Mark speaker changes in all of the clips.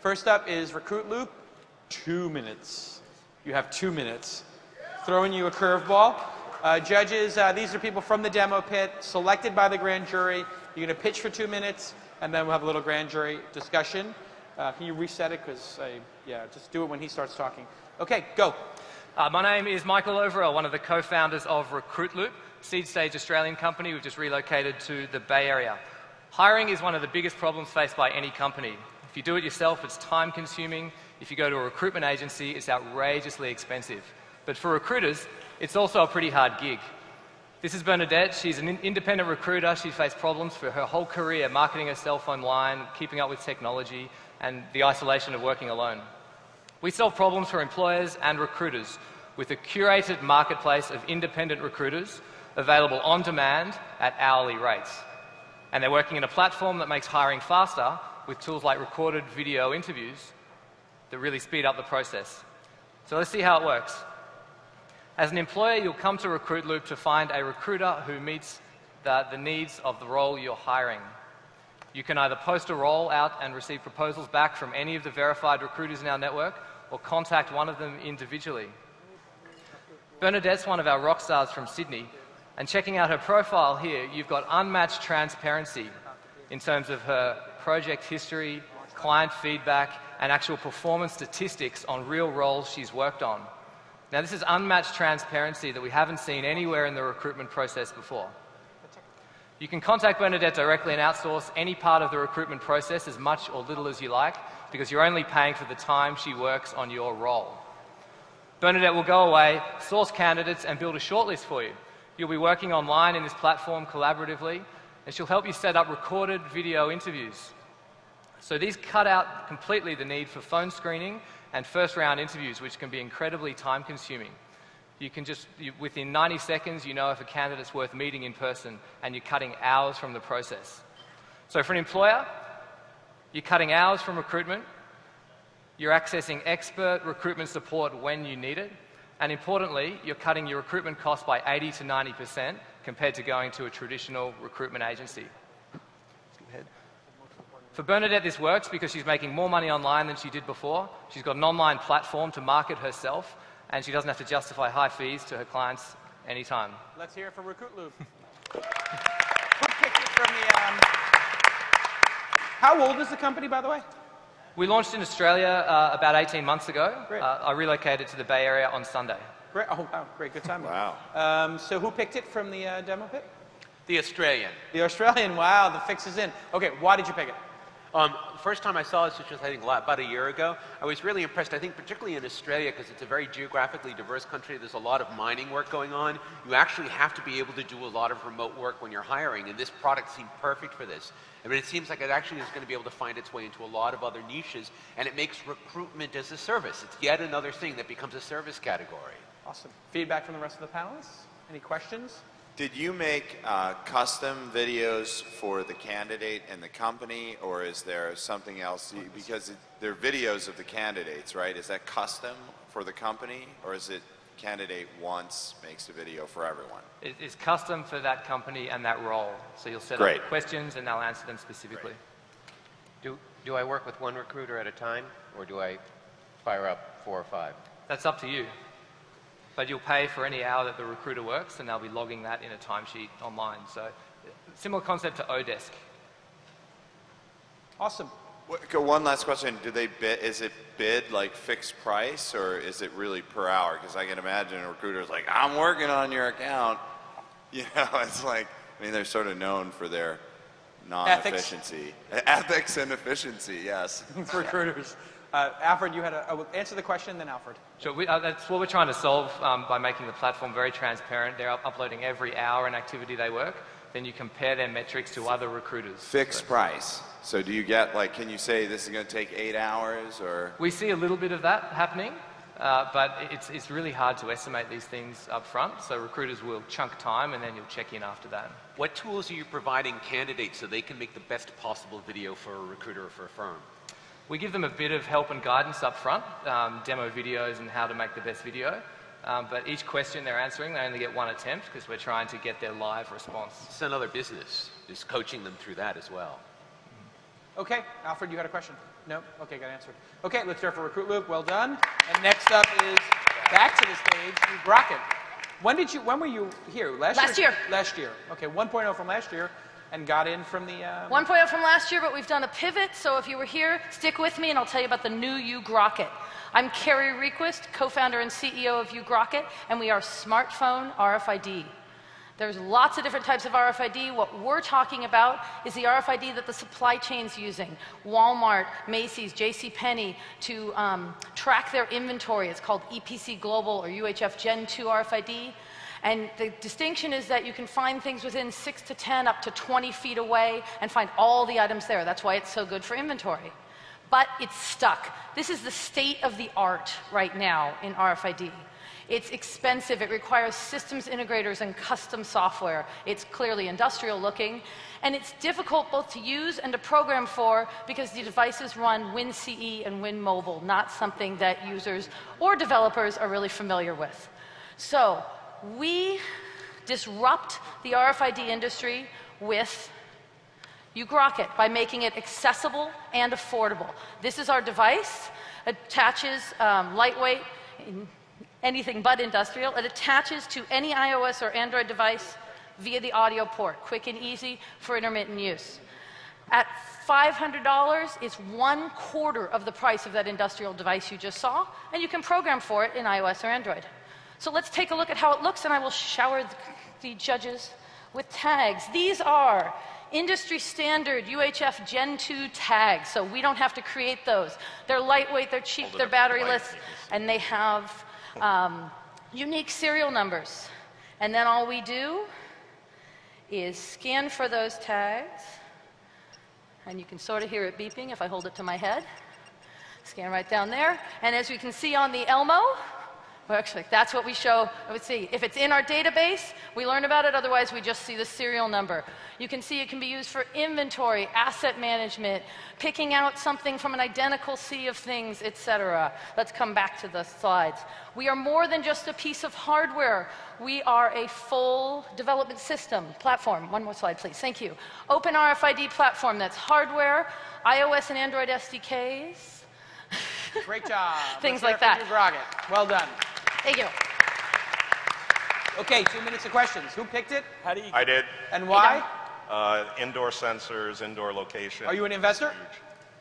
Speaker 1: First up is Recruitloop. 2 minutes. You have 2 minutes. Throwing you a curveball. Judges, these are people from the demo pit, selected by the grand jury. You're going to pitch for 2 minutes, and then we'll have a little grand jury discussion. Can you reset it? Because, yeah, just do it when he starts talking. Okay, go.
Speaker 2: My name is Michael Overell, one of the co-founders of Recruitloop, seed-stage Australian company. We've just relocated to the Bay Area. Hiring is one of the biggest problems faced by any company. If you do it yourself, it's time-consuming. If you go to a recruitment agency, it's outrageously expensive. But for recruiters, it's also a pretty hard gig. This is Bernadette. She's an independent recruiter. She faced problems for her whole career, marketing herself online, keeping up with technology, and the isolation of working alone. We solve problems for employers and recruiters with a curated marketplace of independent recruiters available on demand at hourly rates. And they're working in a platform that makes hiring faster with tools like recorded video interviews that really speed up the process. So let's see how it works. As an employer, you'll come to Recruitloop to find a recruiter who meets the needs of the role you're hiring. You can either post a role out and receive proposals back from any of the verified recruiters in our network, or contact one of them individually. Bernadette's one of our rock stars from Sydney, and checking out her profile here, you've got unmatched transparency in terms of her project history, client feedback, and actual performance statistics on real roles she's worked on. Now, this is unmatched transparency that we haven't seen anywhere in the recruitment process before. You can contact Bernadette directly and outsource any part of the recruitment process as much or little as you like, because you're only paying for the time she works on your role. Bernadette will go away, source candidates, and build a shortlist for you. You'll be working online in this platform collaboratively, and she'll help you set up recorded video interviews. So these cut out completely the need for phone screening and first-round interviews, which can be incredibly time-consuming. You can within 90 seconds, you know if a candidate's worth meeting in person, and you're cutting hours from the process. So for an employer, you're cutting hours from recruitment, you're accessing expert recruitment support when you need it, and importantly, you're cutting your recruitment costs by 80 to 90% compared to going to a traditional recruitment agency. For Bernadette, this works because she's making more money online than she did before. She's got an online platform to market herself, and she doesn't have to justify high fees to her clients anytime.
Speaker 1: Let's hear it for Recruitloop. Who picked it from the... How old is the company, by the way?
Speaker 2: We launched in Australia about 18 months ago. I relocated to the Bay Area on Sunday.
Speaker 1: Great. Oh, wow. Great. Good timing.
Speaker 3: Wow.
Speaker 1: So who picked it from the demo pit?
Speaker 4: The Australian.
Speaker 1: The Australian. Wow. The fix is in. Okay. Why did you pick it?
Speaker 4: First time I saw this, which was I think about a year ago, I was really impressed, I think particularly in Australia, because it's a very geographically diverse country. There's a lot of mining work going on. You actually have to be able to do a lot of remote work when you're hiring, and this product seemed perfect for this. I mean, it seems like it actually is going to be able to find its way into a lot of other niches, and it makes recruitment as a service. It's yet another thing that becomes a service category.
Speaker 1: Awesome. Feedback from the rest of the panelists? Any questions?
Speaker 3: Did you make custom videos for the candidate and the company, or is there something else? Because they're videos of the candidates, right? Is that custom for the company, or is it candidate once makes a video for everyone?
Speaker 2: It's custom for that company and that role. So you'll set up questions and they'll answer them specifically.
Speaker 5: Do I work with one recruiter at a time, or do I fire up 4 or 5?
Speaker 2: That's up to you. But you'll pay for any hour that the recruiter works, and they'll be logging that in a timesheet online. So similar concept to Odesk.
Speaker 1: Awesome.
Speaker 3: One last question. Do they bid, is it bid like fixed price, or is it really per hour? Because I can imagine a recruiter's like, I'm working on your account. You know, it's like, I mean, they're sort of known for their non-efficiency. Ethics and efficiency, yes.
Speaker 1: Recruiters. Alfred, you had answer the question, then Alfred.
Speaker 2: Sure, that's what we're trying to solve by making the platform very transparent. They're uploading every hour and activity they work. Then you compare their metrics to other recruiters.
Speaker 3: Fixed price. So do you get, like, can you say this is going to take 8 hours, or?
Speaker 2: We see a little bit of that happening, but it's really hard to estimate these things up front. So recruiters will chunk time, and then you'll check in after that.
Speaker 4: What tools are you providing candidates so they can make the best possible video for a recruiter or for a firm?
Speaker 2: We give them a bit of help and guidance up front, demo videos and how to make the best video. But each question they're answering, they only get one attempt because we're trying to get their live response.
Speaker 4: It's another business, is coaching them through that as well.
Speaker 1: Okay, Alfred, you had a question? No? Okay, got answered. Okay, let's start for Recruitloop. Well done. And next up is back to the stage, Ugrokit. When were you here? Last year? Last year. Okay, 1.0 from last year, and got in from the...
Speaker 6: 1.0 from last year, but we've done a pivot, so if you were here, stick with me and I'll tell you about the new Ugrokit. I'm Carrie Requist, co-founder and CEO of Ugrokit, and we are smartphone RFID. There's lots of different types of RFID. What we're talking about is the RFID that the supply chain's using. Walmart, Macy's, JCPenney, to track their inventory. It's called EPC Global or UHF Gen 2 RFID. And the distinction is that you can find things within 6 to 10, up to 20 feet away, and find all the items there. That's why it's so good for inventory. But it's stuck. This is the state of the art right now in RFID. It's expensive, it requires systems integrators and custom software. It's clearly industrial looking, and it's difficult both to use and to program for because the devices run WinCE and WinMobile, not something that users or developers are really familiar with. So we disrupt the RFID industry with Ugrokit by making it accessible and affordable. This is our device. It attaches lightweight, anything but industrial. It attaches to any iOS or Android device via the audio port, quick and easy for intermittent use. At $500, it's 1/4 of the price of that industrial device you just saw, and you can program for it in iOS or Android. So let's take a look at how it looks, and I will shower the judges with tags. These are industry standard UHF Gen 2 tags, so we don't have to create those. They're lightweight, they're cheap, they're batteryless, and they have unique serial numbers. And then all we do is scan for those tags, and you can sort of hear it beeping if I hold it to my head. Scan right down there, and as we can see on the Elmo, well, actually, that's what we show. Let's see. If it's in our database, we learn about it. Otherwise, we just see the serial number. You can see it can be used for inventory, asset management, picking out something from an identical sea of things, etc. Let's come back to the slides. We are more than just a piece of hardware. We are a full development system platform. One more slide, please. Thank you. Open RFID platform. That's hardware, iOS and Android SDKs.
Speaker 1: Great job.
Speaker 6: Things like that.
Speaker 1: Ugrokit. Well done.
Speaker 6: Thank you.
Speaker 1: Okay, 2 minutes of questions. Who picked it?
Speaker 7: How do you?
Speaker 8: I did.
Speaker 1: And why?
Speaker 8: Indoor sensors, indoor location.
Speaker 1: Are you an investor?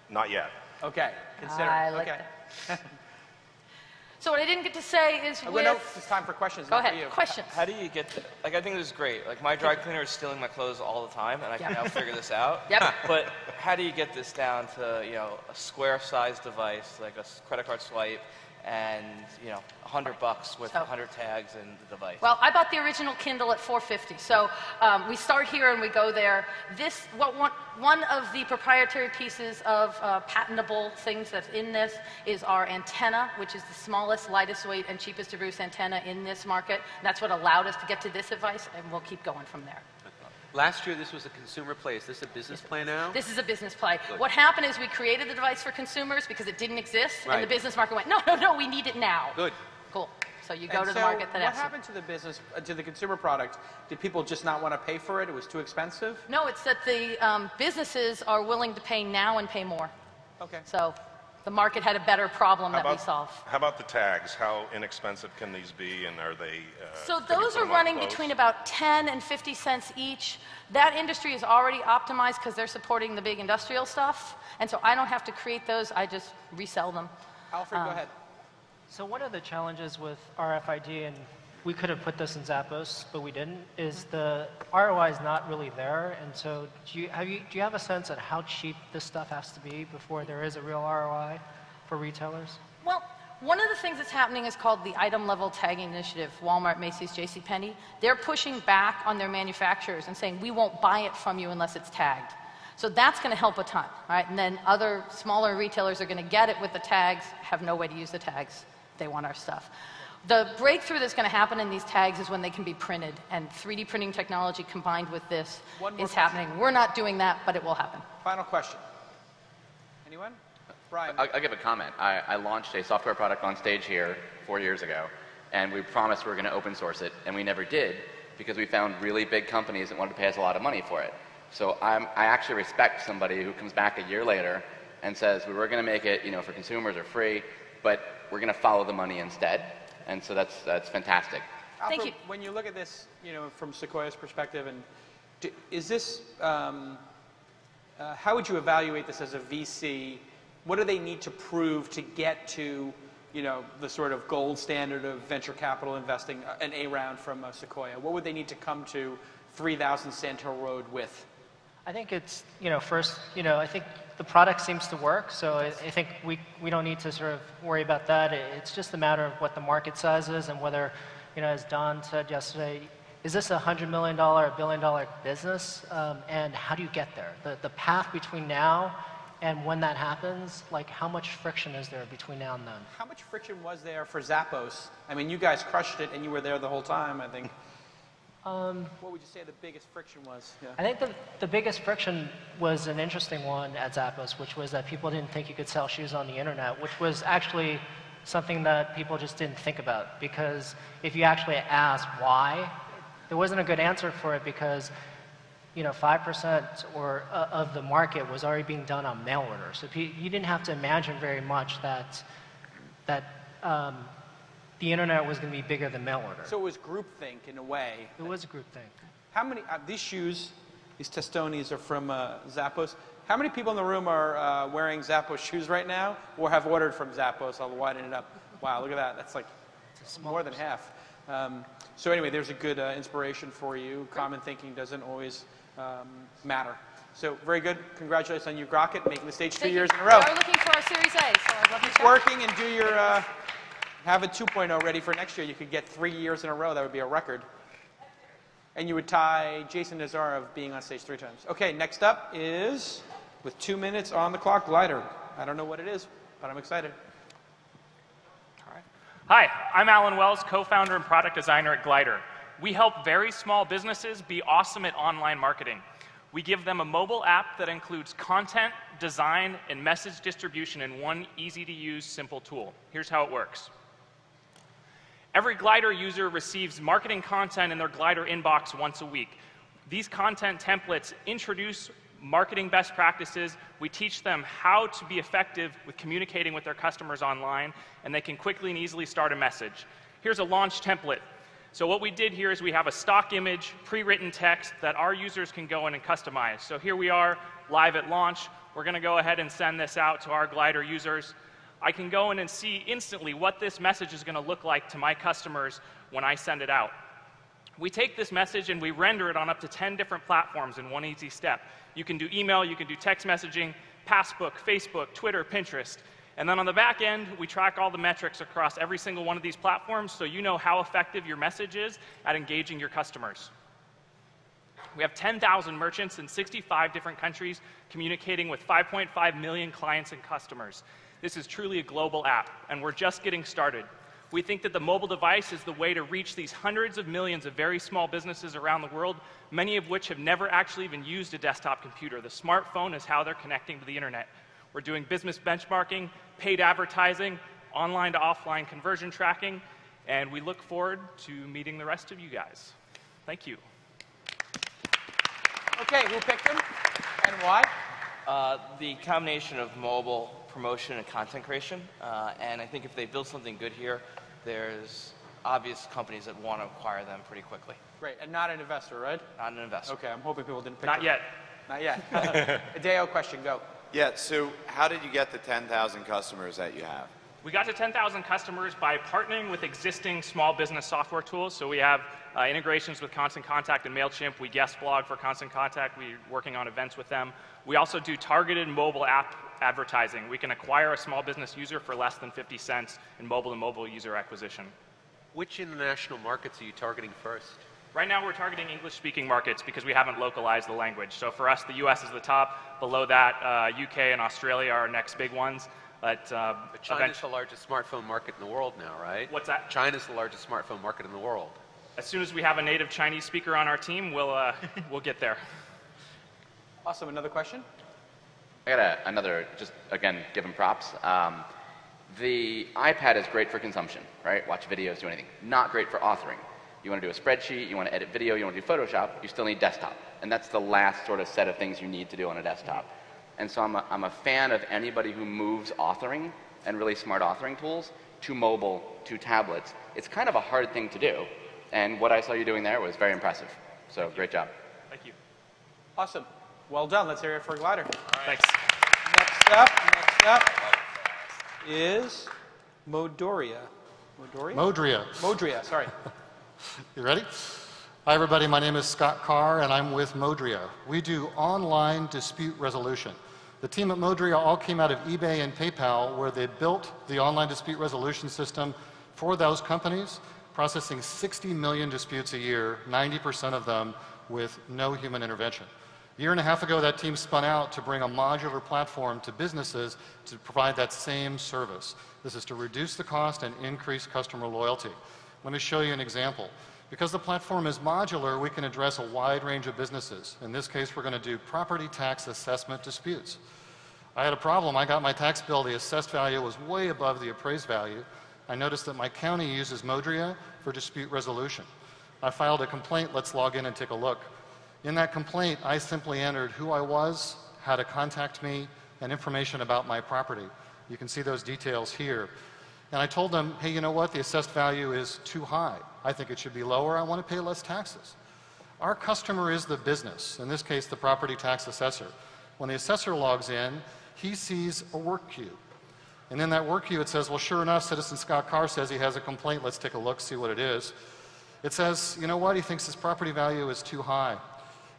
Speaker 8: Not yet.
Speaker 1: Okay, consider.
Speaker 6: I like
Speaker 1: okay.
Speaker 6: that. So what I didn't get to say is
Speaker 1: Well, no, it's time for questions.
Speaker 6: Go
Speaker 1: not for
Speaker 6: ahead,
Speaker 1: you.
Speaker 6: questions.
Speaker 7: How do you get to, like, I think this is great. Like, my dry cleaner is stealing my clothes all the time, and I can now figure this out.
Speaker 6: Yep.
Speaker 7: But how do you get this down to, you know, a square-sized device, like a credit card swipe, and, you know, $100 with 100 tags and the device?
Speaker 6: Well, I bought the original Kindle at $450. So we start here and we go there. One of the proprietary pieces of patentable things that's in this is our antenna, which is the smallest, lightest weight, and cheapest to produce antenna in this market. And that's what allowed us to get to this device, and we'll keep going from there.
Speaker 4: Last year, this was a consumer play. Is this a business play now?
Speaker 6: This is a business play.
Speaker 4: Good.
Speaker 6: What happened is we created the device for consumers because it didn't exist, and the business market went, no, we need it now.
Speaker 4: Good.
Speaker 6: Cool. So you go
Speaker 1: And
Speaker 6: to the
Speaker 1: so
Speaker 6: market that
Speaker 1: what
Speaker 6: has it.
Speaker 1: happened to the business, to the consumer product? Did people just not want to pay for it? It was too expensive?
Speaker 6: No, it's that the businesses are willing to pay now and pay more.
Speaker 1: Okay.
Speaker 6: So the market had a better problem that we solve.
Speaker 8: How about the tags? How inexpensive can these be, and are they?
Speaker 6: So
Speaker 8: can you
Speaker 6: those
Speaker 8: put
Speaker 6: are
Speaker 8: them on
Speaker 6: running
Speaker 8: clothes?
Speaker 6: between about 10 and 50 cents each. That industry is already optimized because they're supporting the big industrial stuff. And so I don't have to create those, I just resell them.
Speaker 1: Alfred, go ahead.
Speaker 9: So one of the challenges with RFID, and we could have put this in Zappos, but we didn't, is the ROI is not really there. And so do you have a sense of how cheap this stuff has to be before there is a real ROI for retailers?
Speaker 6: Well, one of the things that's happening is called the item level tagging initiative. Walmart, Macy's, JCPenney. They're pushing back on their manufacturers and saying, we won't buy it from you unless it's tagged. So that's going to help a ton, right? And then other smaller retailers are going to get it with the tags, have no way to use the tags. They want our stuff. The breakthrough that's going to happen in these tags is when they can be printed, and 3D printing technology combined with this is happening. We're not doing that, but it will happen.
Speaker 1: Final question. Anyone? Brian.
Speaker 10: I'll give a comment. I launched a software product on stage here 4 years ago, and we promised we were going to open source it, and we never did because we found really big companies that wanted to pay us a lot of money for it. So I actually respect somebody who comes back a year later and says, we were going to make it, for consumers or free, but we're going to follow the money instead. And so that's fantastic.
Speaker 1: Alfred,
Speaker 6: Thank you.
Speaker 1: when you look at this, from Sequoia's perspective, and is this, how would you evaluate this as a VC? What do they need to prove to get to, the sort of gold standard of venture capital investing, an A round from Sequoia? What would they need to come to 3000 Sandhill Road with?
Speaker 9: I think it's, first, I think the product seems to work, so I think we don't need to sort of worry about that. It's just a matter of what the market size is and whether, as Don said yesterday, is this a $100 million, $1 billion business? And how do you get there? The path between now and when that happens, like how much friction is there between now and then?
Speaker 1: How much friction was there for Zappos? I mean, you guys crushed it and you were there the whole time, I think. What would you say the biggest friction was? Yeah.
Speaker 9: I think the biggest friction was an interesting one at Zappos, which was that people didn't think you could sell shoes on the internet, which was actually something that people just didn't think about. Because if you actually asked why, there wasn't a good answer for it because 5% of the market was already being done on mail order. So you didn't have to imagine very much that the internet was going to be bigger than mail order.
Speaker 1: So it was groupthink in a way.
Speaker 9: It was a groupthink.
Speaker 1: How many, these shoes, these Testonis are from Zappos. How many people in the room are wearing Zappos shoes right now or have ordered from Zappos? I'll widen it up. Wow, look at that. That's like more than half. So anyway, there's a good inspiration for you. Common thinking doesn't always matter. So very good. Congratulations on Ugrokit, making the stage 2 years in a row.
Speaker 6: We're looking for our Series A, so I'd love to
Speaker 1: Keep working and do your, have a 2.0 ready for next year. You could get 3 years in a row. That would be a record. And you would tie Jason Nazarov being on stage 3 times. Okay, next up is, with 2 minutes on the clock, Glider. I don't know what it is, but I'm excited.
Speaker 11: Hi, I'm Alan Wells, co-founder and product designer at GetGlyder. We help very small businesses be awesome at online marketing. We give them a mobile app that includes content, design, and message distribution in one easy-to-use, simple tool. Here's how it works. Every GetGlyder user receives marketing content in their GetGlyder inbox once a week. These content templates introduce marketing best practices. We teach them how to be effective with communicating with their customers online, and they can quickly and easily start a message. Here's a launch template. So what we did here is we have a stock image, pre-written text that our users can go in and customize. So here we are, live at launch. We're going to go ahead and send this out to our GetGlyder users. I can go in and see instantly what this message is going to look like to my customers when I send it out. We take this message and we render it on up to 10 different platforms in one easy step. You can do email, you can do text messaging, Passbook, Facebook, Twitter, Pinterest. And then on the back end, we track all the metrics across every single one of these platforms so you know how effective your message is at engaging your customers. We have 10,000 merchants in 65 different countries communicating with 5.5 million clients and customers. This is truly a global app, and we're just getting started. We think that the mobile device is the way to reach these hundreds of millions of very small businesses around the world, many of which have never actually even used a desktop computer. The smartphone is how they're connecting to the internet. We're doing business benchmarking, paid advertising, online to offline conversion tracking, and we look forward to meeting the rest of you guys. Thank you.
Speaker 1: Okay, who picked them and why?
Speaker 7: The combination of mobile promotion and content creation, and I think if they build something good here, there's obvious companies that want to acquire them pretty quickly.
Speaker 1: Great, and not an investor, right?
Speaker 7: Not an investor.
Speaker 1: Okay, I'm hoping people didn't pick
Speaker 11: Not
Speaker 1: them.
Speaker 11: yet.
Speaker 1: Not yet. Adeo, question, go.
Speaker 3: Yeah, so how did you get the 10,000 customers that you have?
Speaker 11: We got to 10,000 customers by partnering with existing small business software tools. So we have integrations with Constant Contact and MailChimp. We guest blog for Constant Contact. We're working on events with them. We also do targeted mobile app advertising. We can acquire a small business user for less than 50 cents in mobile-to-mobile user acquisition.
Speaker 4: Which international markets are you targeting first?
Speaker 11: Right now, we're targeting English-speaking markets because we haven't localized the language. So for us, the US is the top. Below that, UK and Australia are our next big ones. But
Speaker 4: China's the largest smartphone market in the world now, right?
Speaker 11: What's that?
Speaker 4: China's the largest smartphone market in the world.
Speaker 11: As soon as we have a native Chinese speaker on our team, we'll get there.
Speaker 1: Awesome, another question?
Speaker 10: I got another, just again, give them props. The iPad is great for consumption, right? Watch videos, do anything. Not great for authoring. You want to do a spreadsheet, you want to edit video, you want to do Photoshop, you still need desktop. And that's the last sort of set of things you need to do on a desktop. And so I'm a fan of anybody who moves authoring and really smart authoring tools to mobile, to tablets. It's kind of a hard thing to do. And what I saw you doing there was very impressive. So great job.
Speaker 11: Thank you.
Speaker 1: Awesome. Well done. Let's hear it for Glider.
Speaker 11: Thanks.
Speaker 1: Next up is Modria.
Speaker 12: Modria,
Speaker 1: sorry.
Speaker 12: You ready? Hi, everybody. My name is Scott Carr, and I'm with Modria. We do online dispute resolution. The team at Modria all came out of eBay and PayPal, where they built the online dispute resolution system for those companies, processing 60 million disputes a year, 90% of them with no human intervention. A year and a half ago, that team spun out to bring a modular platform to businesses to provide that same service. This is to reduce the cost and increase customer loyalty. Let me show you an example. Because the platform is modular, we can address a wide range of businesses. In this case, we're going to do property tax assessment disputes. I had a problem. I got my tax bill. The assessed value was way above the appraised value. I noticed that my county uses Modria for dispute resolution. I filed a complaint. Let's log in and take a look. In that complaint, I simply entered who I was, how to contact me, and information about my property. You can see those details here. And I told them, hey, you know what? The assessed value is too high. I think it should be lower. I want to pay less taxes. Our customer is the business, in this case, the property tax assessor. When the assessor logs in, he sees a work queue. And in that work queue, it says, well, sure enough, Citizen Scott Carr says he has a complaint. Let's take a look, see what it is. It says, you know what? He thinks his property value is too high.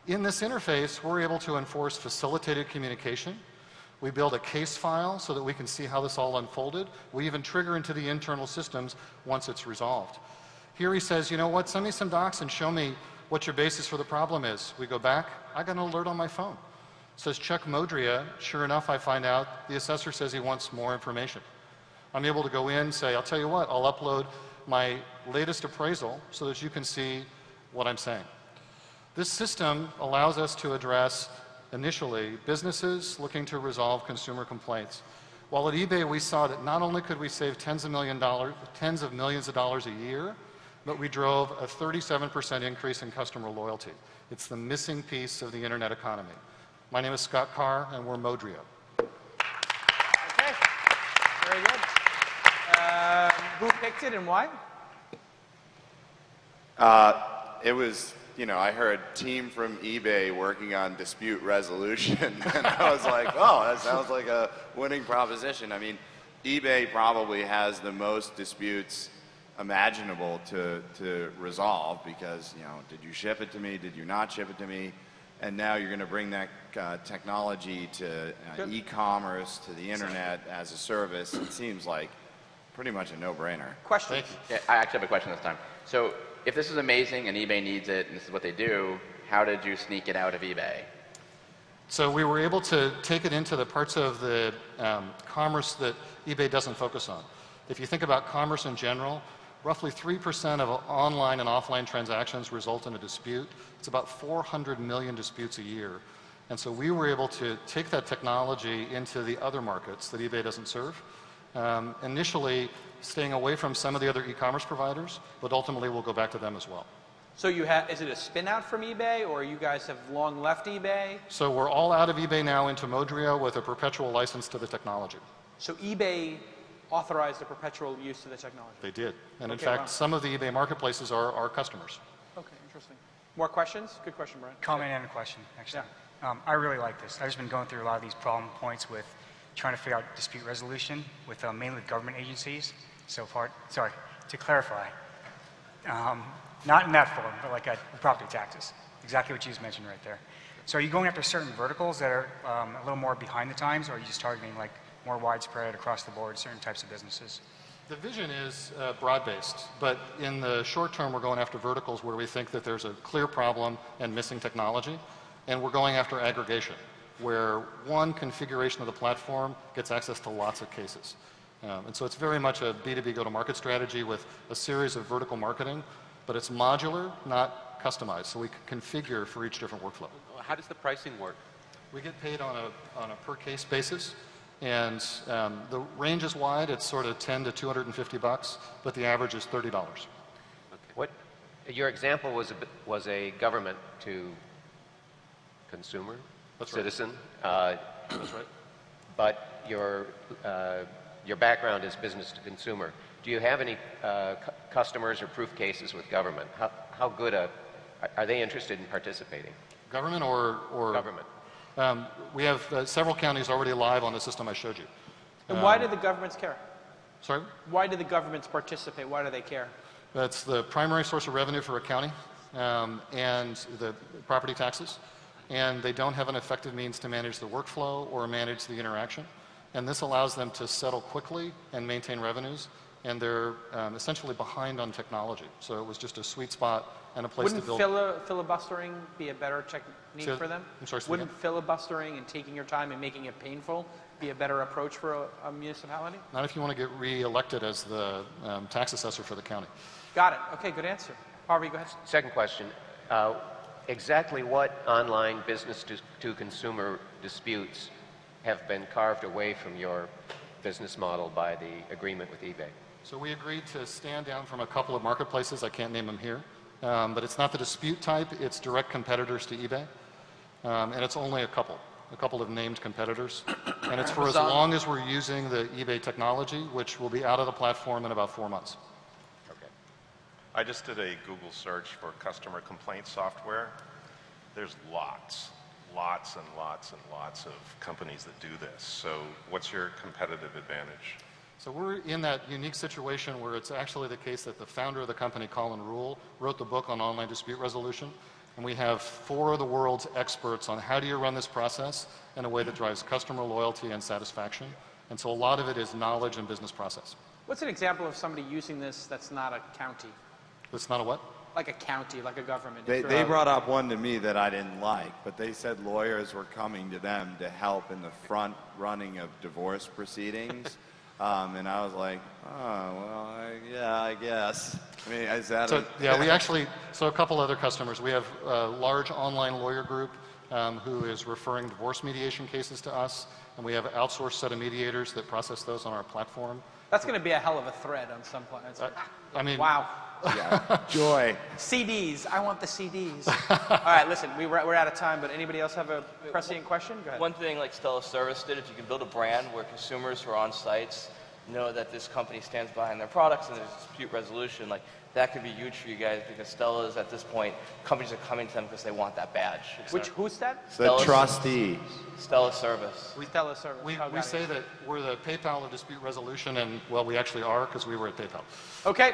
Speaker 12: In this interface, we're able to enforce facilitated communication. We build a case file so that we can see how this all unfolded. We even trigger into the internal systems once it's resolved. Here he says, you know what, send me some docs and show me what your basis for the problem is. We go back, I got an alert on my phone. It says check Modria. Sure enough, I find out the assessor says he wants more information. I'm able to go in, say, I'll tell you what, I'll upload my latest appraisal so that you can see what I'm saying. This system allows us to address initially businesses looking to resolve consumer complaints. While at eBay we saw that not only could we save tens of millions of dollars a year, but we drove a 37% increase in customer loyalty. It's the missing piece of the internet economy. My name is Scott Carr, and we're Modria.
Speaker 1: Okay, very good. Who picked it and why?
Speaker 3: It was, you know, I heard team from eBay working on dispute resolution, and I was like, oh, that sounds like a winning proposition. I mean, eBay probably has the most disputes imaginable to resolve because, you know, did you ship it to me? Did you not ship it to me? And now you're going to bring that technology to e-commerce, to the internet as a service. It seems like pretty much a no-brainer.
Speaker 1: Question.
Speaker 10: Yeah, I actually have a question this time. So if this is amazing and eBay needs it and this is what they do, how did you sneak it out of eBay?
Speaker 12: So we were able to take it into the parts of the commerce that eBay doesn't focus on. If you think about commerce in general, roughly 3% of online and offline transactions result in a dispute. It's about 400 million disputes a year. And so we were able to take that technology into the other markets that eBay doesn't serve. Initially, staying away from some of the other e-commerce providers, but ultimately we'll go back to them as well.
Speaker 1: So you have, is it a spin out from eBay, or you guys have long left eBay?
Speaker 12: So we're all out of eBay now into Modria with a perpetual license to the technology.
Speaker 1: So eBay authorized a perpetual use of the technology?
Speaker 12: They did. And in
Speaker 1: Okay,
Speaker 12: fact,
Speaker 1: wow.
Speaker 12: some of the eBay marketplaces are our customers.
Speaker 1: Okay, interesting. More questions? Good question, Brian.
Speaker 13: Comment and a question, actually. I really like this. I've just been going through a lot of these problem points with trying to figure out dispute resolution with mainly government agencies. So far, sorry, to clarify, not in that form, but like at property taxes. Exactly what you just mentioned right there. So are you going after certain verticals that are a little more behind the times, or are you just targeting like more widespread across the board, certain types of businesses?
Speaker 12: The vision is broad-based, but in the short term, we're going after verticals where we think that there's a clear problem and missing technology, and we're going after aggregation, where one configuration of the platform gets access to lots of cases. And so it's very much a B2B go-to-market strategy with a series of vertical marketing, but it's modular, not customized, so we can configure for each different workflow.
Speaker 4: How does the pricing work?
Speaker 12: We get paid on a per-case basis. And the range is wide. It's sort of $10 to $250, but the average is $30.
Speaker 5: What Your example was a government to consumer,
Speaker 12: That's right.
Speaker 5: citizen.
Speaker 12: That's right.
Speaker 5: But your background is business to consumer. Do you have any customers or proof cases with government? How good are they interested in participating?
Speaker 12: Government or
Speaker 5: government?
Speaker 12: We have several counties already live on the system I showed you.
Speaker 1: And why do the governments care?
Speaker 12: Sorry?
Speaker 1: Why do the governments participate? Why do they care?
Speaker 12: That's the primary source of revenue for a county, and the property taxes. And they don't have an effective means to manage the workflow or manage the interaction. And this allows them to settle quickly and maintain revenues. And they're essentially behind on technology. So it was just a sweet spot and a place to build.
Speaker 1: Wouldn't filibustering be a better technique for them?
Speaker 12: I'm sorry,
Speaker 1: Wouldn't filibustering and taking your time and making it painful be a better approach for a municipality?
Speaker 12: Not if you want to get re-elected as the tax assessor for the county.
Speaker 1: Got it. Okay, good answer. Harvey, go ahead.
Speaker 5: Second question. Exactly what online business to consumer disputes have been carved away from your business model by the agreement with eBay?
Speaker 12: So we agreed to stand down from a couple of marketplaces. I can't name them here. But it's not the dispute type. It's direct competitors to eBay. And it's only a couple of named competitors. And it's for as long as we're using the eBay technology, which will be out of the platform in about 4 months.
Speaker 8: Okay. I just did a Google search for customer complaint software. There's lots and lots of companies that do this. So what's your competitive advantage?
Speaker 12: So we're in that unique situation where it's actually the case that the founder of the company, Colin Rule, wrote the book on online dispute resolution. And we have 4 of the world's experts on how do you run this process in a way that drives customer loyalty and satisfaction. And so a lot of it is knowledge and business process.
Speaker 1: What's an example of somebody using this that's not a county?
Speaker 12: That's not a what?
Speaker 1: Like a county, like a government.
Speaker 3: They brought up one to me that I didn't like, but they said lawyers were coming to them to help in the front running of divorce proceedings. And I was like, oh, well, yeah, I guess. I mean, is that
Speaker 12: so a couple other customers. We have a large online lawyer group who is referring divorce mediation cases to us, and we have an outsourced set of mediators that process those on our platform.
Speaker 1: That's going to be a hell of a thread on some point.
Speaker 12: I mean,
Speaker 1: wow.
Speaker 3: Yeah. Joy.
Speaker 1: CDs. I want the CDs. All right, listen, we're out of time, but anybody else have a prescient question? Go ahead.
Speaker 7: One thing like Stella Service did, if you can build a brand where consumers who are on sites know that this company stands behind their products and there's dispute resolution, like that could be huge for you guys because Stella is at this point, companies are coming to them because they want that badge.
Speaker 1: Who's that?
Speaker 3: The trustee.
Speaker 7: Stella Service.
Speaker 1: Stella Service.
Speaker 12: We say that we're the PayPal of dispute resolution, and well, we actually are because we were at PayPal.
Speaker 1: Okay.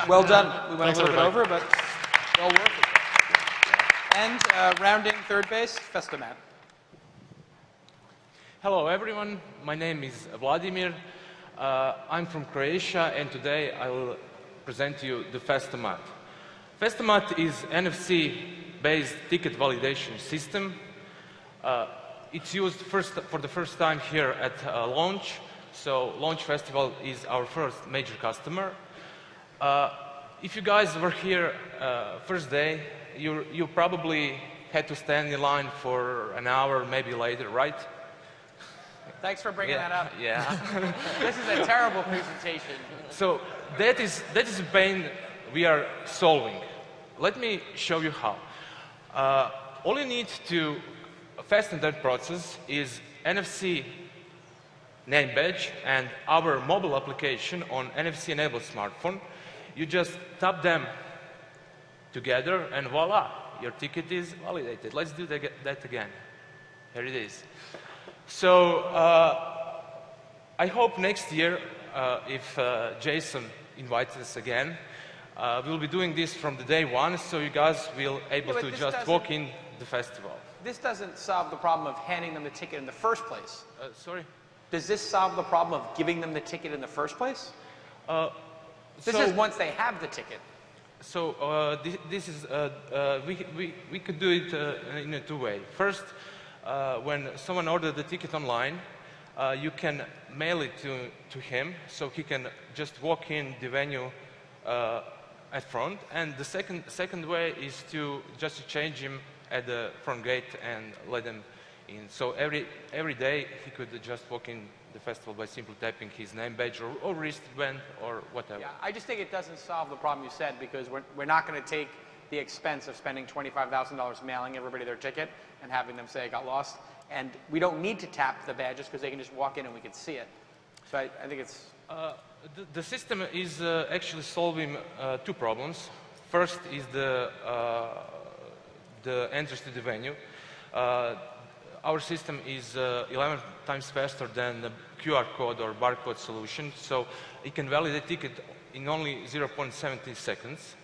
Speaker 1: Well done. We went
Speaker 12: Thanks,
Speaker 1: a little
Speaker 12: everybody.
Speaker 1: bit over, but well worth it. And rounding third base, Festomat.
Speaker 14: Hello, everyone. My name is Vladimir. I'm from Croatia, and today I will present to you the Festomat. Festomat is NFC-based ticket validation system. It's used for the first time here at Launch. So Launch Festival is our first major customer. If you guys were here first day, you probably had to stand in line for an hour, maybe later, right?
Speaker 1: Thanks for bringing that up.
Speaker 14: Yeah.
Speaker 1: This is a terrible presentation.
Speaker 14: So that is a pain we are solving. Let me show you how. All you need to fasten that process is NFC name badge and our mobile application on NFC-enabled smartphone. You just tap them together and voila, your ticket is validated. Let's do that again. Here it is. So I hope next year, if Jason invites us again, we'll be doing this from the day one, so you guys will able to just walk in the festival.
Speaker 1: This doesn't solve the problem of handing them the ticket in the first place.
Speaker 14: Sorry?
Speaker 1: Does this solve the problem of giving them the ticket in the first place? This is once they have the ticket.
Speaker 14: So this is we could do it in a 2 ways. First, when someone orders the ticket online, you can mail it to him, so he can just walk in the venue at front. And the second way is to just change him at the front gate and let him in. So every day he could just walk in the festival by simply tapping his name badge or wristband or whatever.
Speaker 1: Yeah, I just think it doesn't solve the problem you said, because we're not going to take the expense of spending $25,000 mailing everybody their ticket and having them say it got lost. And we don't need to tap the badges because they can just walk in and we can see it. So I think it's...
Speaker 14: The system is actually solving two problems. First is the entrance to the venue. Our system is 11 times faster than the QR code or barcode solution, so it can validate ticket in only 0.17 seconds.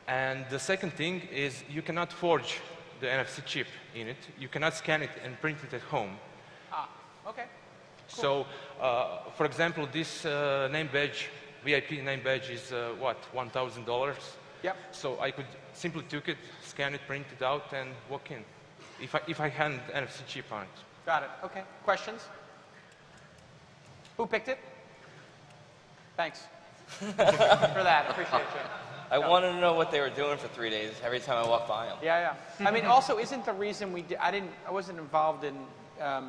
Speaker 14: And the second thing is you cannot forge the NFC chip in it. You cannot scan it and print it at home.
Speaker 1: Ah, okay. Cool.
Speaker 14: So, for example, this name badge, VIP name badge is what, $1,000?
Speaker 1: Yep.
Speaker 14: So I could simply take it, scan it, print it out, and walk in. If I had NFC chip on it.
Speaker 1: Got it. Okay. Questions? Who picked it? Thanks for that. Appreciate you.
Speaker 7: I wanted to know what they were doing for 3 days every time I walked by them.
Speaker 1: Yeah, yeah. I mean, also, isn't the reason we did, I wasn't involved in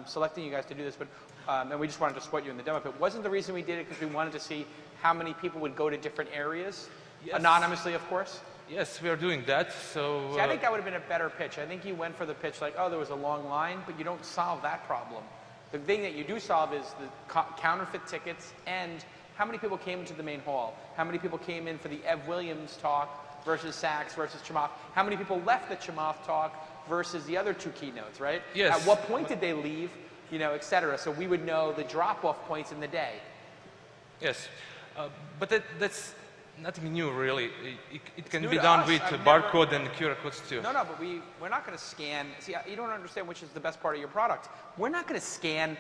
Speaker 1: selecting you guys to do this, but and we just wanted to support you in the demo, but wasn't the reason we did it because we wanted to see how many people would go to different areas?
Speaker 14: Yes.
Speaker 1: Anonymously, of course?
Speaker 14: Yes, we are doing that, so...
Speaker 1: See, I think that would have been a better pitch. I think you went for the pitch like, oh, there was a long line, but you don't solve that problem. The thing that you do solve is the counterfeit tickets and how many people came into the main hall? How many people came in for the Ev Williams talk versus Sachs versus Chamath? How many people left the Chamath talk versus the other two keynotes, right?
Speaker 14: Yes.
Speaker 1: At what point did they leave, you know, et cetera, so we would know the drop-off points in the day.
Speaker 14: Yes, but that's nothing new, really. It can
Speaker 1: new
Speaker 14: be
Speaker 1: to
Speaker 14: done
Speaker 1: us.
Speaker 14: with barcode and QR codes, too.
Speaker 1: No, but we're not going to scan. See, you don't understand which is the best part of your product. We're not going to scan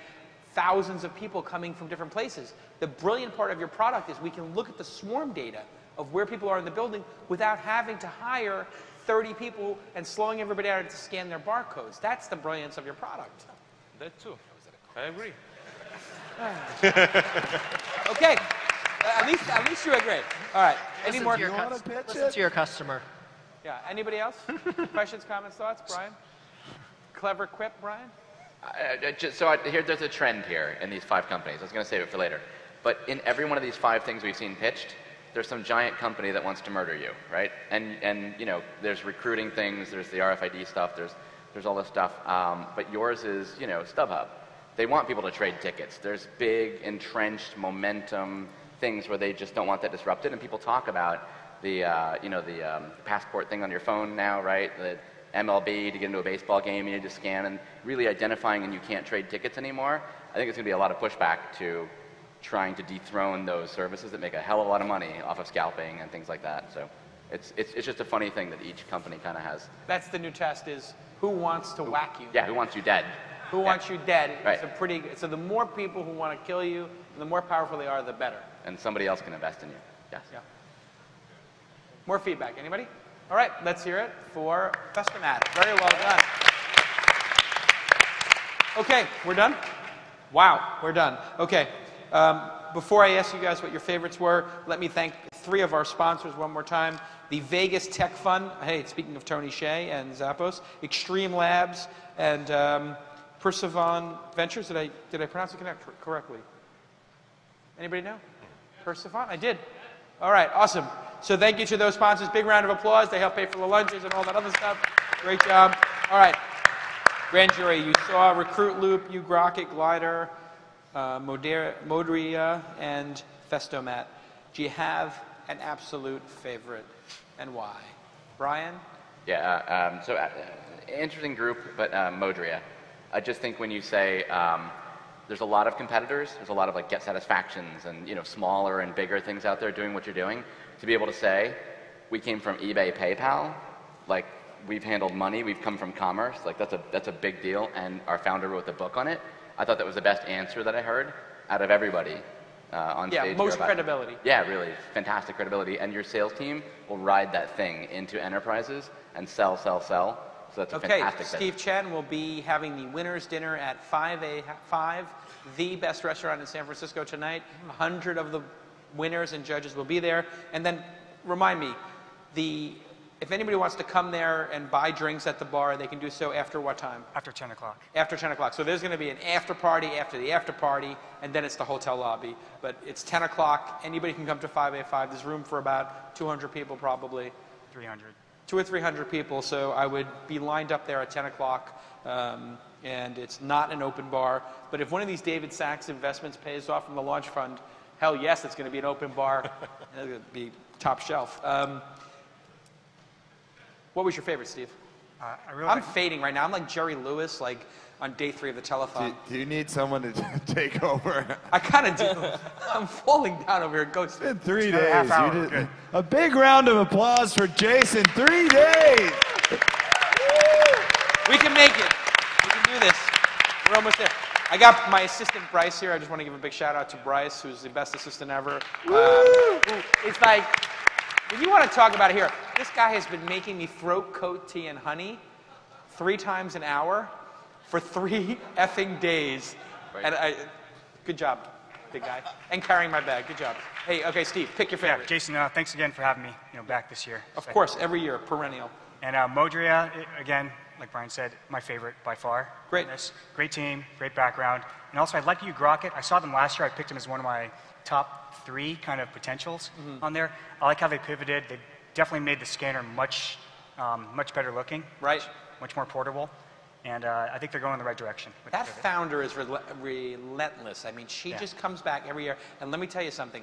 Speaker 1: thousands of people coming from different places. The brilliant part of your product is we can look at the swarm data of where people are in the building without having to hire 30 people and slowing everybody down to scan their barcodes. That's the brilliance of your product.
Speaker 14: That too. I agree.
Speaker 1: Okay. At least you agree. All right. Any more?
Speaker 9: Listen to your customer.
Speaker 1: Yeah. Anybody else? Questions, comments, thoughts? Brian? Clever quip, Brian?
Speaker 10: There's a trend here in these 5 companies. I was going to save it for later. But in every one of these 5 things we've seen pitched, there's some giant company that wants to murder you, right? And you know, there's recruiting things, there's the RFID stuff, there's all this stuff. But yours is, you know, StubHub. They want people to trade tickets. There's big, entrenched momentum things where they just don't want that disrupted. And people talk about the passport thing on your phone now, right? The MLB, to get into a baseball game, you need to scan, and really identifying and you can't trade tickets anymore. I think it's going to be a lot of pushback to trying to dethrone those services that make a hell of a lot of money off of scalping and things like that. So it's just a funny thing that each company kind of has.
Speaker 1: That's the new test is who wants to whack you?
Speaker 10: Yeah, who wants you dead?
Speaker 1: Who wants you dead?
Speaker 10: Right.
Speaker 1: So the more people who want to kill you, the more powerful they are, the better.
Speaker 10: And somebody else can invest in you. Yes.
Speaker 1: Yeah. More feedback. Anybody? All right, let's hear it for Festomat. Very well done. Okay, we're done? Wow, we're done. Okay. Before I ask you guys what your favorites were, let me thank 3 of our sponsors one more time. The Vegas Tech Fund, hey, speaking of Tony Hsieh and Zappos, Extreme Labs, and Persevan Ventures. Did I pronounce it correctly? Anybody know? Persevan? I did. All right, awesome. So thank you to those sponsors. Big round of applause. They help pay for the lunches and all that other stuff. Great job. All right. Grand jury, you saw Recruitloop, Ugrokit, GetGlyder, Modria and Festomat. Do you have an absolute favorite and why? Brian?
Speaker 10: Yeah, interesting group, but Modria. I just think when you say there's a lot of competitors, there's a lot of like Get Satisfactions and, you know, smaller and bigger things out there doing what you're doing, to be able to say we came from eBay, PayPal, like we've handled money, we've come from commerce, like that's a big deal, and our founder wrote the book on it. I thought that was the best answer that I heard out of everybody on stage.
Speaker 1: Yeah, most credibility.
Speaker 10: Yeah, really, fantastic credibility, and your sales team will ride that thing into enterprises and sell. So that's a fantastic thing.
Speaker 1: Steve Chen will be having the winner's dinner at 5, the best restaurant in San Francisco tonight. 100 of the winners and judges will be there. And then remind me, the if anybody wants to come there and buy drinks at the bar, they can do so after what time?
Speaker 13: After 10 o'clock.
Speaker 1: After 10 o'clock. So there's going to be an after party after the after party, and then it's the hotel lobby. But it's 10 o'clock. Anybody can come to 585. There's room for about 200 people probably.
Speaker 13: 300.
Speaker 1: 200 or 300 people. So I would be lined up there at 10 o'clock. And it's not an open bar. But if one of these David Sachs investments pays off from the launch fund, hell yes, it's going to be an open bar. It's going to be top shelf. What was your favorite, Steve? I'm fading right now. I'm like Jerry Lewis, like on day 3 of the telethon.
Speaker 3: Do you need someone to take over?
Speaker 1: I kind of do. I'm falling down over here. Go, Steve.
Speaker 3: In 3 days. A big round of applause for Jason. 3 days.
Speaker 1: We can make it. We can do this. We're almost there. I got my assistant Bryce here. I just want to give a big shout out to Bryce, who's the best assistant ever. It's like, when you want to talk about it here, this guy has been making me throat coat tea and honey 3 times an hour for 3 effing days. Right. And good job, big guy. And carrying my bag. Good job. Hey, okay, Steve, pick your favorite.
Speaker 13: Yeah, Jason, thanks again for having me back this year.
Speaker 1: Of course, every year, perennial.
Speaker 13: And Modria, again, like Brian said, my favorite by far.
Speaker 1: Great.
Speaker 13: Great team, great background. And also, I like Ugrokit. I saw them last year. I picked them as one of my top 3 kind of potentials on there. I like how they pivoted. They definitely made the scanner much better looking.
Speaker 1: Right.
Speaker 13: Much more portable. And I think they're going in the right direction.
Speaker 1: That founder is relentless. I mean, she just comes back every year. And let me tell you something.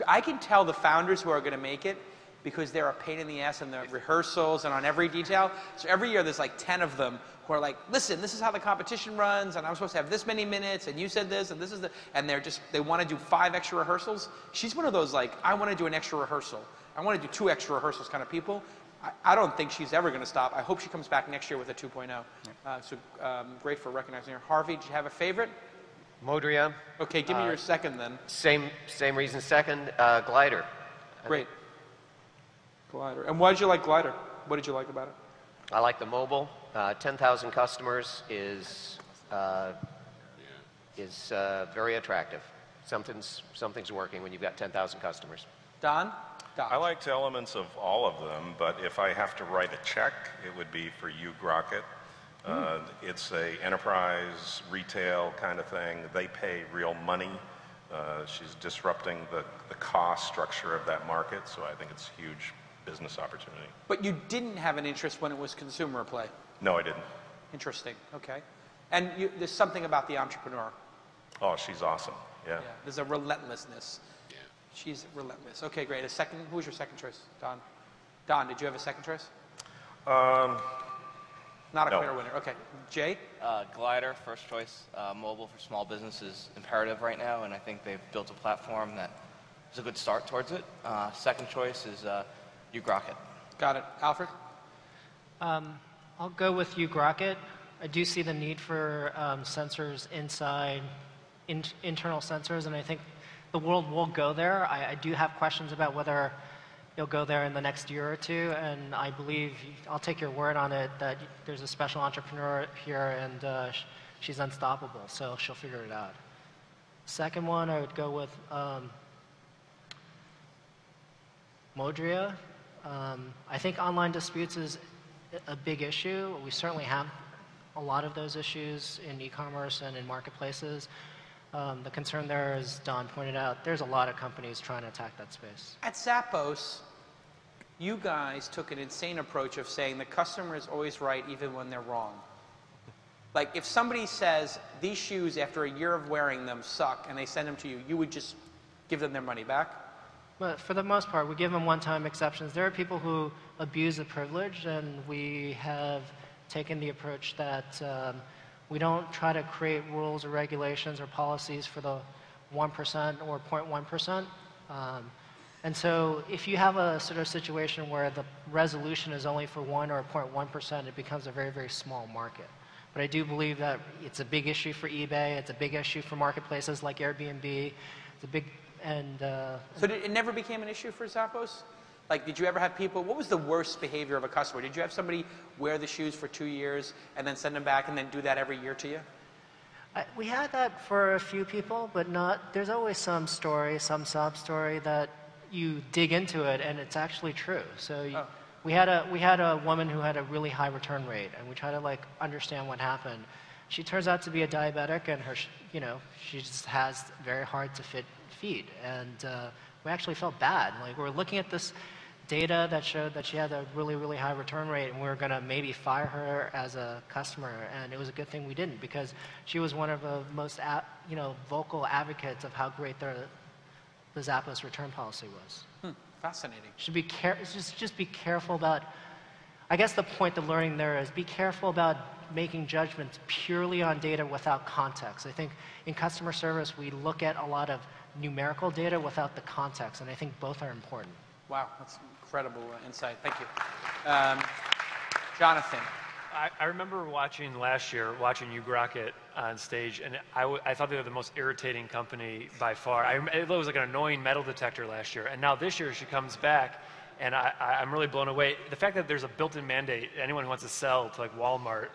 Speaker 1: I can tell the founders who are going to make it because they're a pain in the ass in the rehearsals and on every detail. So every year there's like 10 of them who are like, listen, this is how the competition runs, and I'm supposed to have this many minutes, and you said this, and this is and they want to do 5 extra rehearsals. She's one of those like, I want to do an extra rehearsal. I want to do 2 extra rehearsals kind of people. I don't think she's ever going to stop. I hope she comes back next year with a 2.0. Great for recognizing her. Harvey, did you have a favorite?
Speaker 5: Modria.
Speaker 1: Okay, give me your second then.
Speaker 5: Same reason second, Glider.
Speaker 1: Great. Glider. And why did you like Glider? What did you like about it?
Speaker 5: I like the mobile. 10,000 customers is very attractive. Something's working when you've got 10,000 customers.
Speaker 1: Don?
Speaker 8: I liked elements of all of them, but if I have to write a check, it would be for Ugrokit. It's a enterprise, retail kind of thing. They pay real money. She's disrupting the cost structure of that market, so I think it's a huge business opportunity.
Speaker 1: But you didn't have an interest when it was consumer play?
Speaker 8: No, I didn't.
Speaker 1: Interesting, okay. And there's something about the entrepreneur.
Speaker 8: Oh, she's awesome, yeah.
Speaker 1: There's a relentlessness. Yeah. She's relentless. Okay, great. Who was your second choice, Don? Don, did you have a second choice? Not a clear winner. Okay. Jay?
Speaker 7: Glider, first choice. Mobile for small business is imperative right now, and I think they've built a platform that is a good start towards it. Second choice is Ugrokit.
Speaker 1: Got it. Alfred?
Speaker 9: I'll go with Ugrokit. I do see the need for sensors inside, internal sensors, and I think the world will go there. I do have questions about whether it'll go there in the next year or 2, and I believe, I'll take your word on it, that there's a special entrepreneur here, and she's unstoppable, so she'll figure it out. Second one, I would go with Modria. I think online disputes is a big issue. We certainly have a lot of those issues in e-commerce and in marketplaces. The concern there, as Don pointed out, there's a lot of companies trying to attack that space.
Speaker 1: At Zappos, you guys took an insane approach of saying the customer is always right even when they're wrong. Like if somebody says these shoes after a year of wearing them suck and they send them to you, you would just give them their money back?
Speaker 9: But for the most part, we give them one-time exceptions. There are people who abuse the privilege, and we have taken the approach that we don't try to create rules or regulations or policies for the 1% or 0.1%. And so if you have a sort of situation where the resolution is only for 1 or 0.1%, it becomes a very, very small market. But I do believe that it's a big issue for eBay. It's a big issue for marketplaces like Airbnb. It's a big,
Speaker 1: So it never became an issue for Zappos? Like, did you ever have people, what was the worst behavior of a customer? Did you have somebody wear the shoes for 2 years and then send them back and then do that every year to you?
Speaker 9: We had that for a few people, but not, there's always some story, some sob story that you dig into it and it's actually true. So we had a woman who had a really high return rate, and we tried to like understand what happened. She turns out to be a diabetic, and she just has very hard to fit feet, and we actually felt bad. Like, we're looking at this data that showed that she had a really, really high return rate, and we were going to maybe fire her as a customer, and it was a good thing we didn't, because she was one of the most vocal advocates of how great the Zappos return policy was.
Speaker 1: Fascinating.
Speaker 9: Should be just be careful about. I guess the point of learning there is be careful about making judgments purely on data without context. I think in customer service we look at a lot of numerical data without the context, and I think both are important.
Speaker 1: Wow, that's incredible insight. Thank you. Jonathan.
Speaker 15: I remember watching Ugrokit on stage, and I thought they were the most irritating company by far. It was like an annoying metal detector last year, and now this year she comes back, and I'm really blown away. The fact that there's a built-in mandate, anyone who wants to sell to like Walmart,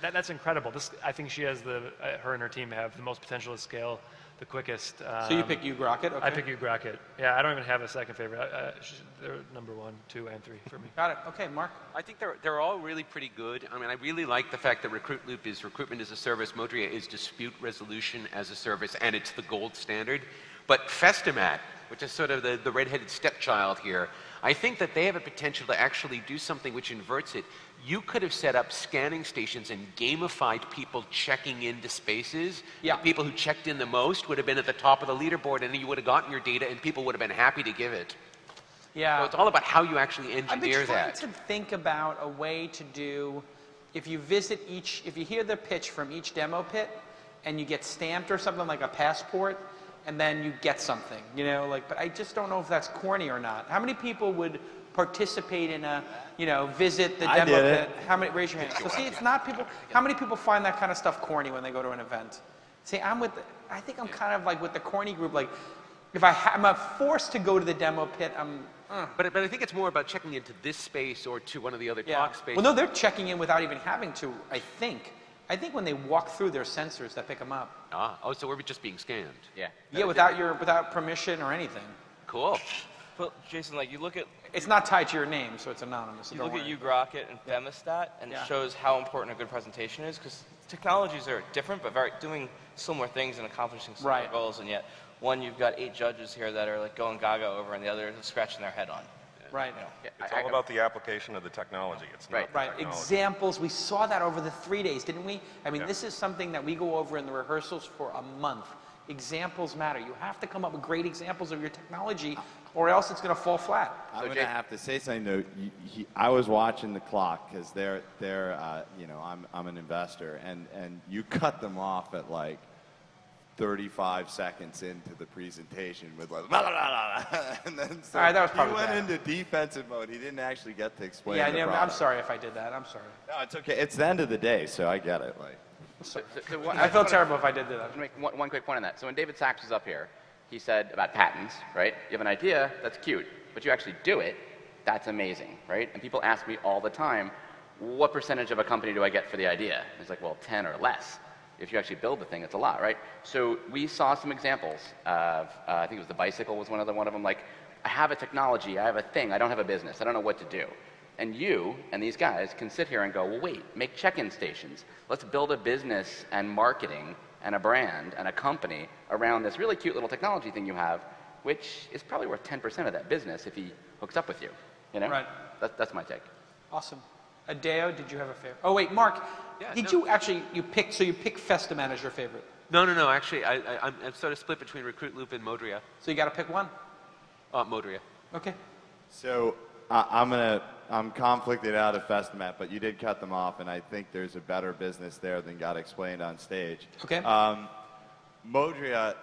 Speaker 15: that's incredible. I think she has her and her team have the most potential to scale the quickest.
Speaker 1: So you pick Ugrokit? Okay.
Speaker 15: I pick Ugrokit. Yeah, I don't even have a second favorite. They're number 1, 2, and 3 for me.
Speaker 1: Got it. Okay, Mark.
Speaker 4: I think they're all really pretty good. I mean, I really like the fact that Recruitloop is recruitment as a service, Modria is dispute resolution as a service, and it's the gold standard. But Festomat, which is sort of the redheaded stepchild here, I think that they have a potential to actually do something which inverts it. You could have set up scanning stations and gamified people checking into spaces.
Speaker 1: Yeah.
Speaker 4: The people who checked in the most would have been at the top of the leaderboard, and you would have gotten your data, and people would have been happy to give it.
Speaker 1: Yeah.
Speaker 4: So it's all about how you actually engineer that.
Speaker 1: I've been trying to think about a way to do, if you hear the pitch from each demo pit, and you get stamped or something like a passport, and then you get something, but I just don't know if that's corny or not. How many people would participate in a, visit the demo pit? How many? Raise your hand. So see, it's not people. How many people find that kind of stuff corny when they go to an event? See, I think I'm kind of like with the corny group. Like, if I'm forced to go to the demo pit,
Speaker 4: But I think it's more about checking into this space or to one of the other talk spaces.
Speaker 1: Well, no, they're checking in without even having to, I think. I think when they walk through their sensors that pick them up.
Speaker 4: So we're just being scanned.
Speaker 10: Yeah.
Speaker 1: Yeah, without permission or anything.
Speaker 4: Cool.
Speaker 7: But Jason, like you look at.
Speaker 1: It's not tied to your name, so it's anonymous.
Speaker 7: You look at Ugrokit and Festomat, and it shows how important a good presentation is, because technologies are different, but doing similar things and accomplishing similar goals, and yet one you've got 8 judges here that are like going gaga over, and the other is scratching their head on.
Speaker 1: Right.
Speaker 8: It's all about the application of the technology. It's not the technology.
Speaker 1: Examples. We saw that over the 3 days, didn't we? I mean, this is something that we go over in the rehearsals for a month. Examples matter. You have to come up with great examples of your technology, or else it's going to fall flat.
Speaker 3: I'm going to have to say something though. I was watching the clock because I'm an investor, and you cut them off at like 35 seconds into the presentation with like, blah, blah, blah, blah. And then so
Speaker 1: all right, that was probably
Speaker 3: he went
Speaker 1: bad.
Speaker 3: into defensive mode. He didn't actually get to explain
Speaker 1: the
Speaker 3: the
Speaker 1: I'm
Speaker 3: product.
Speaker 1: sorry if I did that. I'm sorry.
Speaker 3: No, it's okay. It's the end of the day, so I get it. Like,
Speaker 1: I felt terrible if I did that.
Speaker 10: I'll make one quick point on that. So when David Sachs was up here, he said about patents, right? You have an idea, that's cute, but you actually do it, that's amazing, right? And people ask me all the time, what percentage of a company do I get for the idea? And it's like, well, 10 or less. If you actually build the thing, it's a lot, right? So we saw some examples of, I think it was the bicycle was one of them, like, I have a technology, I have a thing, I don't have a business, I don't know what to do. And you and these guys can sit here and go, well, wait, make check-in stations. Let's build a business and marketing and a brand and a company around this really cute little technology thing you have, which is probably worth 10% of that business if he hooks up with you.
Speaker 1: Right.
Speaker 10: That's my take.
Speaker 1: Awesome. Adeo, did you have a favorite? Oh, wait, Mark, you picked Festomat as your favorite?
Speaker 4: No. Actually, I'm sort of split between Recruitloop and Modria.
Speaker 1: So you got to pick one?
Speaker 4: Modria.
Speaker 1: Okay.
Speaker 3: So I'm conflicted out of Festomat, but you did cut them off, and I think there's a better business there than got explained on stage.
Speaker 1: Okay.
Speaker 3: Modria,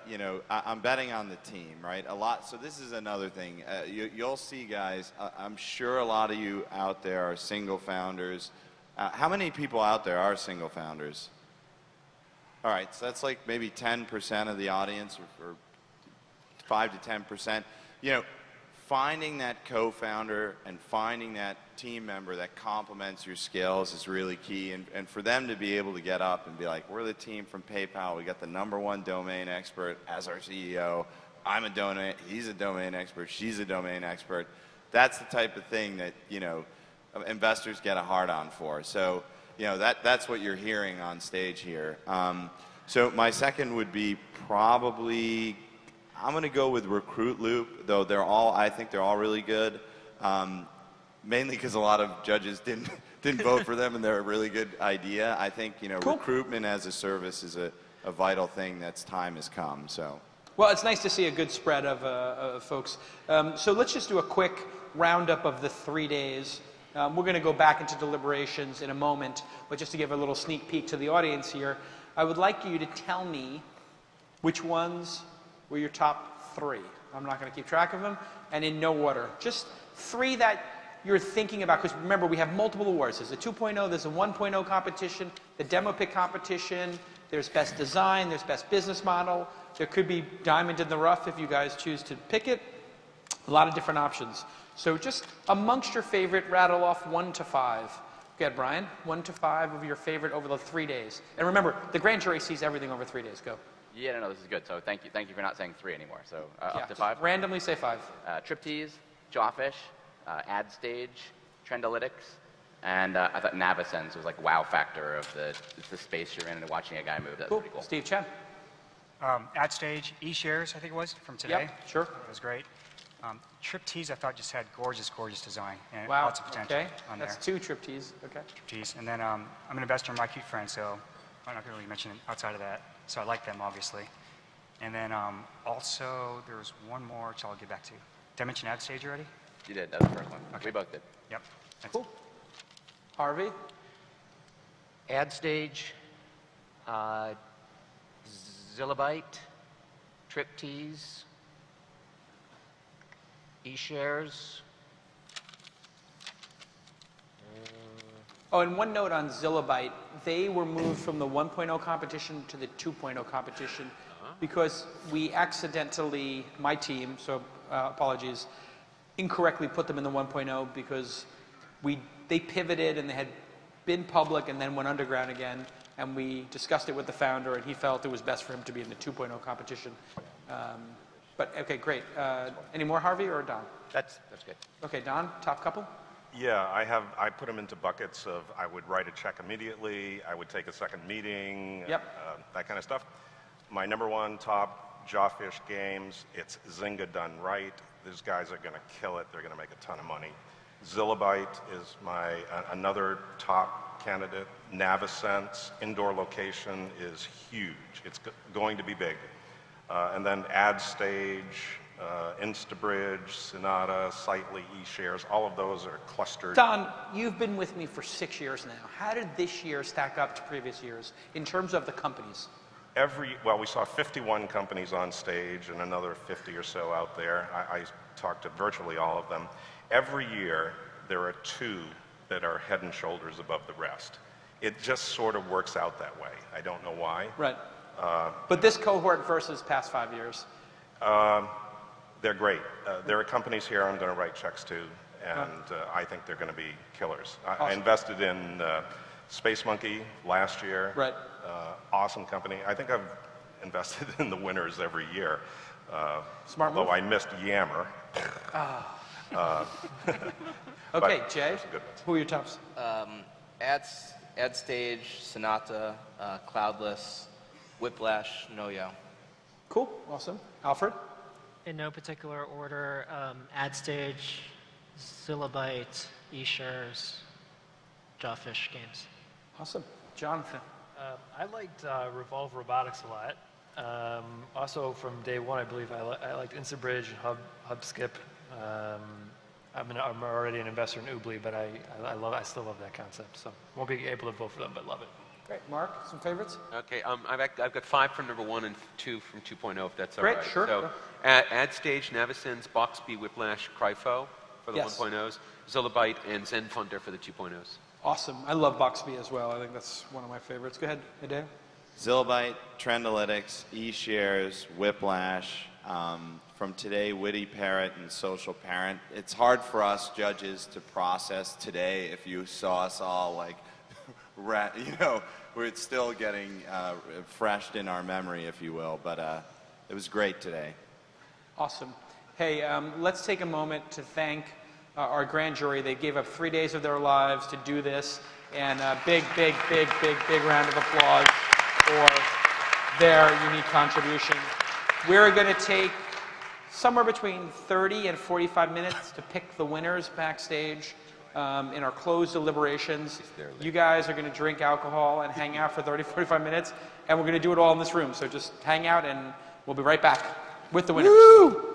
Speaker 3: I'm betting on the team, right? A lot. So this is another thing. You'll see, guys. I'm sure a lot of you out there are single founders. How many people out there are single founders? All right, so that's like maybe 10% of the audience, or 5 to 10%. Finding that co-founder and finding that team member that complements your skills is really key. And for them to be able to get up and be like, we're the team from PayPal. We got the #1 domain expert as our CEO. He's a domain expert. She's a domain expert. that's the type of thing that, investors get a hard-on for. So, that's what you're hearing on stage here. So my second would be probably, I'm going to go with Recruitloop, though I think they're all really good. Mainly because a lot of judges didn't vote for them, and they're a really good idea. I think,
Speaker 1: Cool.
Speaker 3: recruitment as a service is a vital thing that's time has come, so.
Speaker 1: Well, it's nice to see a good spread of folks. So let's just do a quick roundup of the 3 days. We're going to go back into deliberations in a moment, but just to give a little sneak peek to the audience here, I would like you to tell me which ones were your top 3. I'm not going to keep track of them, and in no order. Just 3 that you're thinking about, because remember, we have multiple awards. There's a 2.0, there's a 1.0 competition, the demo pick competition, there's best design, there's best business model. There could be diamond in the rough if you guys choose to pick it. A lot of different options. So just amongst your favorite, rattle off 1 to 5. Go ahead, Brian. 1 to 5 of your favorite over the 3 days. And remember, the grand jury sees everything over 3 days. Go.
Speaker 10: Yeah, no, this is good. So thank you for not saying 3 anymore. So
Speaker 1: Yeah,
Speaker 10: up to
Speaker 1: just
Speaker 10: 5.
Speaker 1: Randomly say 5.
Speaker 10: Triptease, Jawfish, Ad Stage, Trendalytics, and I thought Navicens was like wow factor of the space you're in and watching a guy move. That's pretty cool.
Speaker 1: Steve Chen.
Speaker 13: Ad Stage, eShares, I think it was, from today.
Speaker 1: Yep, sure.
Speaker 13: It was great. Triptease, I thought, just had gorgeous design and
Speaker 1: Wow.
Speaker 13: lots of potential
Speaker 1: Okay.
Speaker 13: on
Speaker 1: That's
Speaker 13: there.
Speaker 1: 2 Triptease. Okay.
Speaker 13: Triptease. And then I'm an investor in My Cute Friend, so I'm not going to really mention it outside of that. So I like them, obviously. And then also, there was one more, which I'll get back to. Did I mention Ad Stage already?
Speaker 10: You did. That was the first one.
Speaker 13: Okay.
Speaker 10: We both did.
Speaker 13: Yep. That's
Speaker 1: Cool. Harvey?
Speaker 5: Ad Stage, Zillabyte, Triptease, eShares.
Speaker 1: Oh, and one note on Zillabyte. They were moved from the 1.0 competition to the 2.0 competition because we accidentally, my team, so apologies, incorrectly put them in the 1.0 because they pivoted and they had been public and then went underground again, and we discussed it with the founder, and he felt it was best for him to be in the 2.0 competition. But okay, great. Any more, Harvey or Don?
Speaker 5: That's good.
Speaker 1: Okay, Don, top couple.
Speaker 8: Yeah, I put them into buckets of I would write a check immediately, I would take a second meeting, that kind of stuff. My number 1 top Jawfish games, it's Zynga done right. These guys are going to kill it. They're going to make a ton of money. Zillabyte is my another top candidate. Navicens, indoor location is huge. It's going to be big. And then Ad Stage, Instabridge, Sonata, Sightly, eShares, all of those are clustered.
Speaker 1: Don, you've been with me for 6 years now. How did this year stack up to previous years in terms of the companies?
Speaker 8: Well, we saw 51 companies on stage and another 50 or so out there. I talked to virtually all of them. Every year, there are 2 that are head and shoulders above the rest. It just sort of works out that way. I don't know why.
Speaker 1: Right. But this cohort versus past 5 years?
Speaker 8: They're great. There are companies here I'm going to write checks to, and I think they're going to be killers.
Speaker 1: Awesome.
Speaker 8: I invested in Space Monkey last year.
Speaker 1: Right.
Speaker 8: Awesome company. I think I've invested in the winners every year.
Speaker 1: Smart move.
Speaker 8: Although I missed Yammer.
Speaker 1: Okay, Jay, who are your tops?
Speaker 7: Ad Stage, Sonata, Cloudless, Whiplash, Noyo.
Speaker 1: Cool, awesome. Alfred?
Speaker 9: In no particular order, Ad Stage, Zillabyte, eShares, Jawfish games.
Speaker 1: Awesome. Jonathan?
Speaker 15: I liked Revolve Robotics a lot. Also, from day one, I believe I liked Instabridge and HubSkip. I'm already an investor in Oobly, but I still love that concept. So won't be able to vote for them, but love it.
Speaker 1: Great. Mark, some favorites?
Speaker 4: Okay, I've got 5 from number 1 and 2 from 2.0, if that's all
Speaker 1: Great,
Speaker 4: right.
Speaker 1: sure.
Speaker 4: So, Ad Stage, Navicens, Boxby, Whiplash, Crypho for the
Speaker 1: Yes.
Speaker 4: 1.0s, Zillabyte, and Zenfunder for the 2.0s.
Speaker 1: Awesome. I love Boxby as well. I think that's one of my favorites. Go ahead, Adeo.
Speaker 3: Zillabyte, Trendalytics, eShares, Whiplash, from today, Witty Parrot and Social Parent. It's hard for us judges to process today if you saw us all like, we're still getting fresh in our memory, if you will, but it was great today.
Speaker 1: Awesome. Hey, let's take a moment to thank our grand jury. They gave up 3 days of their lives to do this, and a big round of applause for their unique contribution. We're going to take somewhere between 30 and 45 minutes to pick the winners backstage in our closed deliberations. You guys are going to drink alcohol and hang out for 30, 45 minutes, and we're going to do it all in this room. So just hang out, and we'll be right back with the winners. Woo!